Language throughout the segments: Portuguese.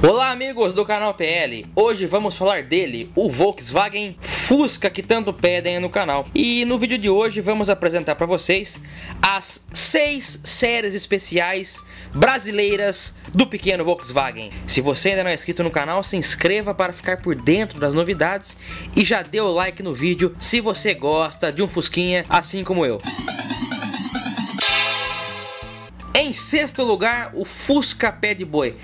Olá amigos do canal PL, hoje vamos falar dele, o Volkswagen Fusca que tanto pedem no canal. E no vídeo de hoje vamos apresentar para vocês as 6 séries especiais brasileiras do pequeno Volkswagen. Se você ainda não é inscrito no canal, se inscreva para ficar por dentro das novidades e já dê o like no vídeo se você gosta de um Fusquinha assim como eu. Em sexto lugar, o Fusca Pé de Boi.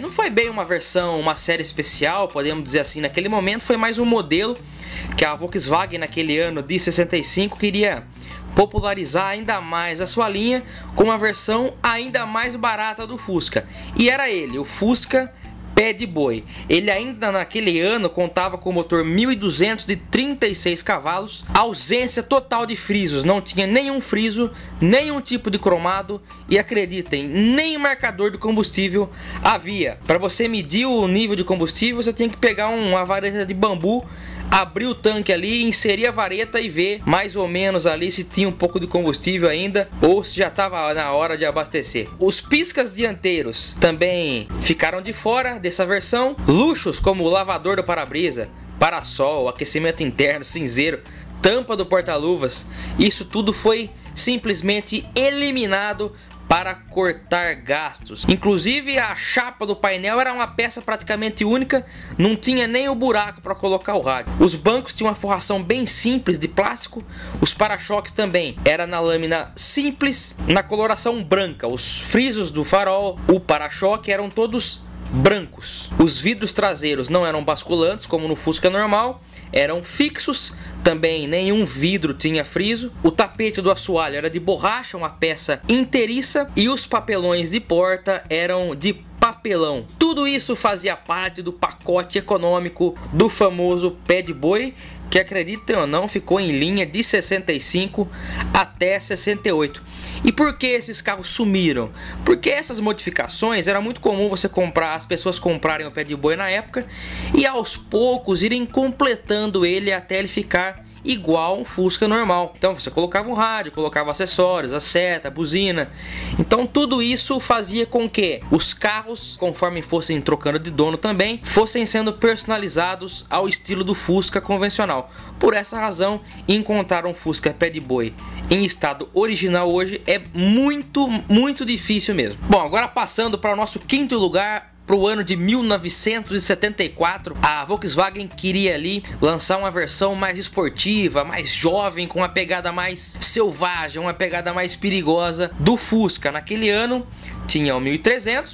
Não foi bem uma versão, uma série especial, podemos dizer assim, naquele momento foi mais um modelo que a Volkswagen naquele ano de 65 queria popularizar ainda mais a sua linha com uma versão ainda mais barata do Fusca. E era ele, o Fusca Pé de Boi. Ele ainda naquele ano contava com motor 1.200 de 36 cavalos, ausência total de frisos, não tinha nenhum friso, nenhum tipo de cromado e acreditem, nem marcador de combustível havia. Para você medir o nível de combustível, você tem que pegar uma vareta de bambu, abrir o tanque ali, inserir a vareta e ver mais ou menos ali se tinha um pouco de combustível ainda ou se já estava na hora de abastecer. Os piscas dianteiros também ficaram de fora dessa versão. Luxos como o lavador do para-brisa, para-sol, aquecimento interno, cinzeiro, tampa do porta-luvas, isso tudo foi simplesmente eliminado para cortar gastos. Inclusive a chapa do painel era uma peça praticamente única, não tinha nem o buraco para colocar o rádio. Os bancos tinham uma forração bem simples de plástico, os para-choques também era na lâmina simples, na coloração branca. Os frisos do farol, o para-choque eram todos brancos. Os vidros traseiros não eram basculantes como no Fusca normal, eram fixos, também nenhum vidro tinha friso. O tapete do assoalho era de borracha, uma peça inteiriça, e os papelões de porta eram de papelão. Tudo isso fazia parte do pacote econômico do famoso Pé de Boi, que acreditem ou não, ficou em linha de 65 até 68. E por que esses carros sumiram? Porque essas modificações era muito comum você comprar, as pessoas comprarem o Pé de Boi na época e aos poucos irem completando ele até ele ficar igual um Fusca normal. Então você colocava um rádio, colocava acessórios, a seta, a buzina. Então tudo isso fazia com que os carros, conforme fossem trocando de dono também, fossem sendo personalizados ao estilo do Fusca convencional. Por essa razão, encontrar um Fusca Pé de Boi em estado original hoje é muito difícil mesmo. Bom, agora passando para o nosso quinto lugar, para o ano de 1974, a Volkswagen queria ali lançar uma versão mais esportiva, mais jovem, com uma pegada mais selvagem, uma pegada mais perigosa do Fusca. Naquele ano tinha o 1300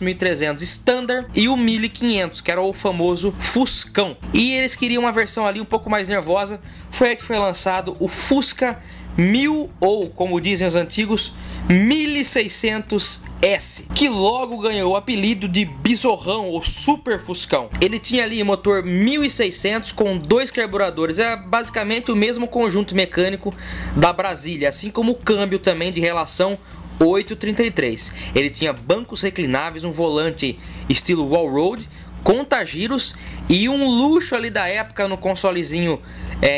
Standard e o 1500, que era o famoso Fuscão. E eles queriam uma versão ali um pouco mais nervosa. Foi aí que foi lançado o Fusca 1000, ou como dizem os antigos, 1600S, que logo ganhou o apelido de Bizorrão ou Super Fuscão. Ele tinha ali motor 1600 com 2 carburadores, é basicamente o mesmo conjunto mecânico da Brasília, assim como o câmbio também de relação 833. Ele tinha bancos reclináveis, um volante estilo wall-road, conta-giros e um luxo ali da época no consolezinho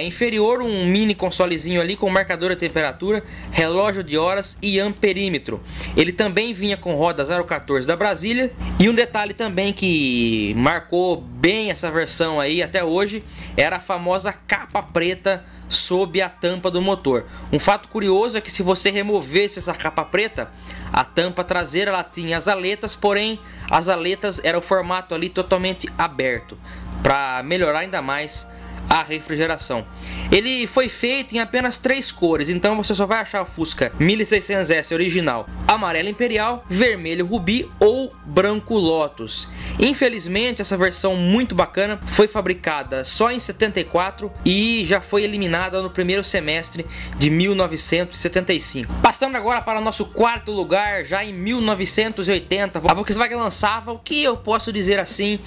inferior, um mini consolezinho ali com marcador de temperatura, relógio de horas e amperímetro. Ele também vinha com roda 014 da Brasília, e um detalhe também que marcou bem essa versão aí até hoje era a famosa capa preta sob a tampa do motor. Um fato curioso é que se você removesse essa capa preta, a tampa traseira ela tinha as aletas, porém as aletas era o formato ali totalmente aberto, para melhorar ainda mais a refrigeração. Ele foi feito em apenas 3 cores, então você só vai achar o Fusca 1600S original amarelo imperial, vermelho rubi ou branco Lotus. Infelizmente essa versão muito bacana foi fabricada só em 74 e já foi eliminada no primeiro semestre de 1975. Passando agora para o nosso quarto lugar, já em 1980, a Volkswagen lançava o que eu posso dizer assim,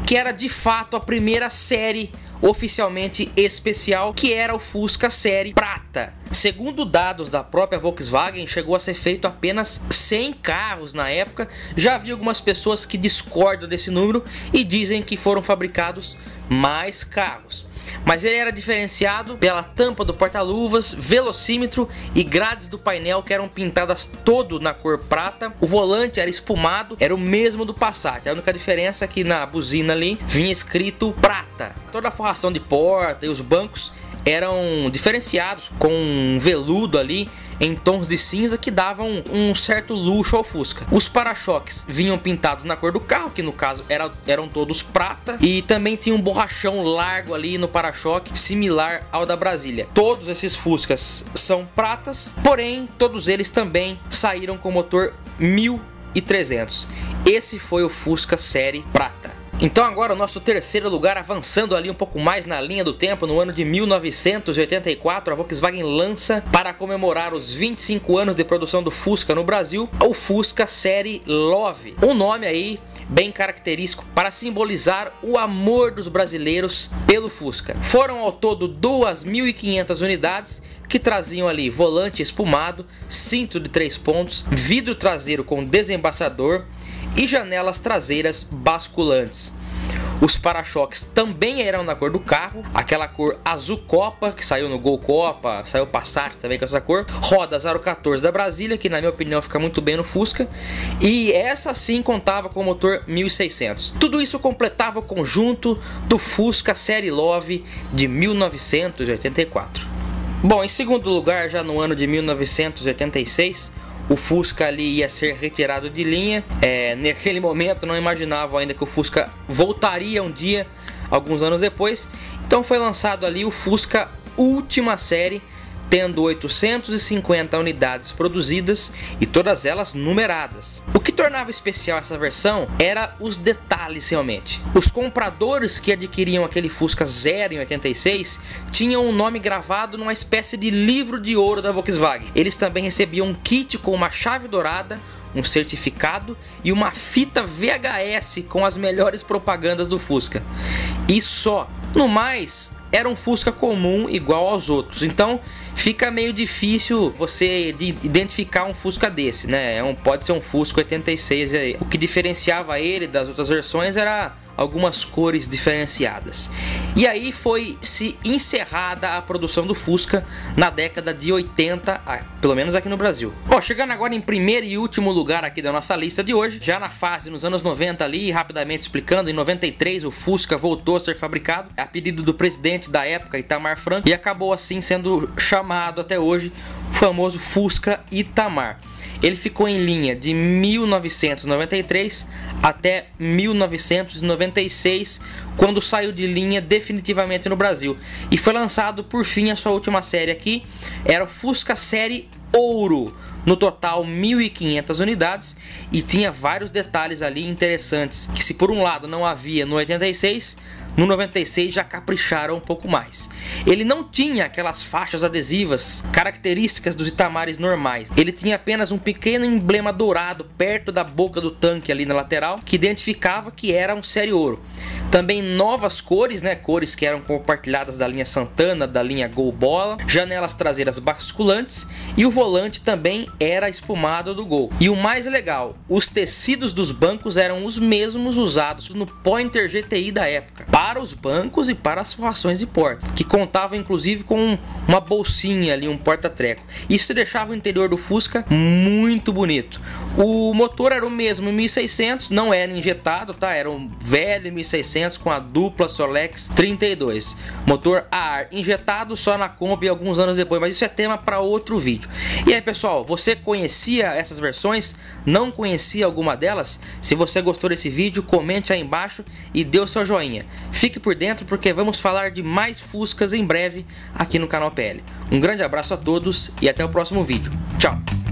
que era de fato a primeira série oficialmente especial, que era o Fusca Série Prata. Segundo dados da própria Volkswagen, chegou a ser feito apenas 100 carros na época. Já havia algumas pessoas que discordam desse número e dizem que foram fabricados mais carros. mas ele era diferenciado pela tampa do porta-luvas, velocímetro e grades do painel que eram pintadas todo na cor prata. O volante era espumado, era o mesmo do Passat. A única diferença é que na buzina ali vinha escrito prata. Toda a forração de porta e os bancos eram diferenciados com um veludo ali em tons de cinza que davam um certo luxo ao Fusca. Os para-choques vinham pintados na cor do carro, que no caso eram todos prata, e também tinha um borrachão largo ali no para-choque, similar ao da Brasília. Todos esses Fuscas são pratas, porém todos eles também saíram com motor 1300. Esse foi o Fusca série prata. Então agora o nosso terceiro lugar, avançando ali um pouco mais na linha do tempo, no ano de 1984, a Volkswagen lança, para comemorar os 25 anos de produção do Fusca no Brasil, o Fusca série Love. Um nome aí bem característico para simbolizar o amor dos brasileiros pelo Fusca. Foram ao todo 2.500 unidades, que traziam ali volante espumado, cinto de 3 pontos, vidro traseiro com desembaçador e janelas traseiras basculantes. Os para-choques também eram na cor do carro, aquela cor azul Copa, que saiu no Gol Copa, saiu Passat também com essa cor. Rodas aro 14 da Brasília, que na minha opinião fica muito bem no Fusca. E essa sim contava com motor 1600. Tudo isso completava o conjunto do Fusca série Love de 1984. Bom, em segundo lugar, já no ano de 1986, o Fusca ali ia ser retirado de linha. Naquele momento não imaginava ainda que o Fusca voltaria um dia, alguns anos depois. Então foi lançado ali o Fusca Última Série, tendo 850 unidades produzidas e todas elas numeradas. O que tornava especial essa versão era os detalhes realmente. Os compradores que adquiriam aquele Fusca Zero em 86 tinham um nome gravado numa espécie de livro de ouro da Volkswagen. Eles também recebiam um kit com uma chave dourada, um certificado e uma fita VHS com as melhores propagandas do Fusca. E só. No mais, era um Fusca comum igual aos outros, então fica meio difícil você identificar um Fusca desse, né? Pode ser um Fusca 86 aí. O que diferenciava ele das outras versões era algumas cores diferenciadas. E aí foi se encerrada a produção do Fusca na década de 80, pelo menos aqui no Brasil. Bom, chegando agora em primeiro e último lugar aqui da nossa lista de hoje, já na fase nos anos 90 ali, rapidamente explicando, em 93 o Fusca voltou a ser fabricado a pedido do presidente da época, Itamar Franco, e acabou assim sendo chamado até hoje o famoso Fusca Itamar. Ele ficou em linha de 1993 até 1996, quando saiu de linha definitivamente no Brasil. E foi lançado por fim a sua última série aqui, era o Fusca série Ouro. No total 1.500 unidades e tinha vários detalhes ali interessantes, que se por um lado não havia no 86, no 96 já capricharam um pouco mais. Ele não tinha aquelas faixas adesivas características dos Itamares normais. Ele tinha apenas um pequeno emblema dourado perto da boca do tanque ali na lateral, que identificava que era um série Ouro. Também novas cores, né? Cores que eram compartilhadas da linha Santana, da linha Gol Bola, janelas traseiras basculantes e o volante também era espumado do Gol. E o mais legal, os tecidos dos bancos eram os mesmos usados no Pointer GTI da época, para os bancos e para as forrações de porta, que contavam inclusive com uma bolsinha ali, um porta-treco. Isso deixava o interior do Fusca muito bonito. O motor era o mesmo 1600, não era injetado, tá? Era um velho 1600 com a dupla Solex 32. Motor a ar injetado só na Kombi alguns anos depois, mas isso é tema para outro vídeo. E aí, pessoal, você conhecia essas versões? Não conhecia alguma delas? Se você gostou desse vídeo, comente aí embaixo e dê o seu joinha. Fique por dentro porque vamos falar de mais Fuscas em breve aqui no canal PL. Um grande abraço a todos e até o próximo vídeo. Tchau!